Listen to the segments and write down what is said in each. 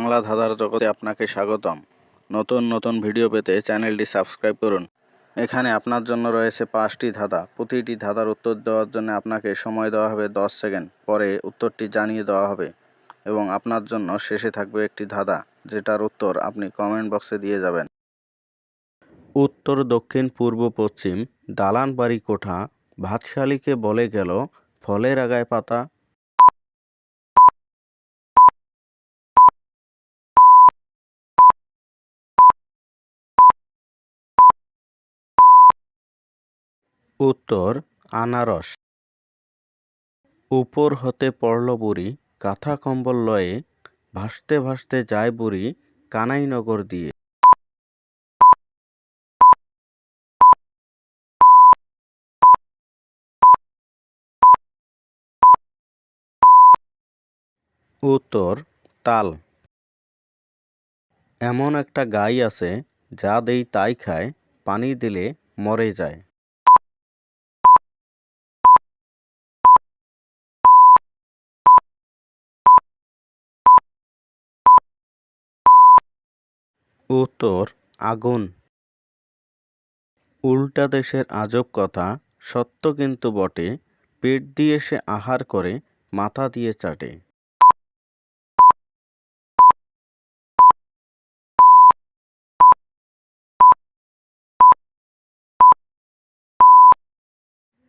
বাংলা ধাঁধার জগতে আপনাকে স্বাগতম। নতুন নতুন ভিডিও পেতে চ্যানেলটি সাবস্ক্রাইব করুন। এখানে আপনার জন্য রয়েছে 5টি ধাঁধা। প্রতিটি ধাঁধার উত্তর দেওয়ার জন্য আপনাকে সময় দেওয়া হবে 10 সেকেন্ড। পরে উত্তরটি জানিয়ে দেওয়া হবে এবং আপনার জন্য শেষে থাকবে একটি ধাঁধা, যেটার উত্তর আপনি কমেন্ট বক্সে দিয়ে যাবেন। উত্তর, দক্ষিণ, পূর্ব, পশ্চিম, দালান বাড়ি কোঠা, ভাতশালীকে বলে গেল ফলের আগায় পাতা। উত্তর, আনারস। উপর হতে পড়ল বুড়ি, কাঁথা কম্বল লয়ে, ভাসতে ভাসতে যায় বুড়ি কানাইনগর দিয়ে। উত্তর, তাল। এমন একটা গাই আছে, যা দেই তাই খায়, পানি দিলে মরে যায়। উত্তর, আগুন। উল্টা দেশের আজব কথা, সত্য কিন্তু বটে, পেট দিয়ে সে আহার করে, মাথা দিয়ে চাটে।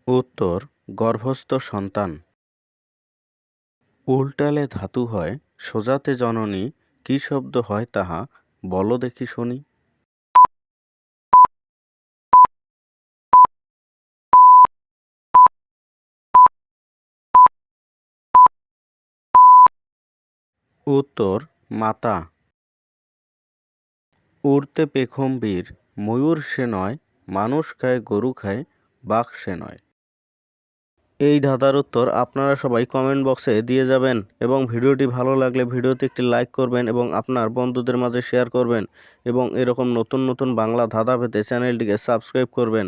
উত্তর, গর্ভস্থ সন্তান। উল্টালে ধাতু হয়, সোজাতে জননী, কি শব্দ হয় তাহা বলো দেখি শুনি। উত্তর, মাতা। উড়তে পেখম বীর, ময়ূর সে নয়, মানুষ খায়, গরু খায়, বাঘ সে নয়। এই ধাঁধার উত্তর আপনারা সবাই কমেন্ট বক্সে দিয়ে যাবেন এবং ভিডিওটি ভালো লাগলে ভিডিওতে একটি লাইক করবেন এবং আপনার বন্ধুদের মাঝে শেয়ার করবেন এবং এরকম নতুন নতুন বাংলা ধাঁধা পেতে চ্যানেলটিকে সাবস্ক্রাইব করবেন।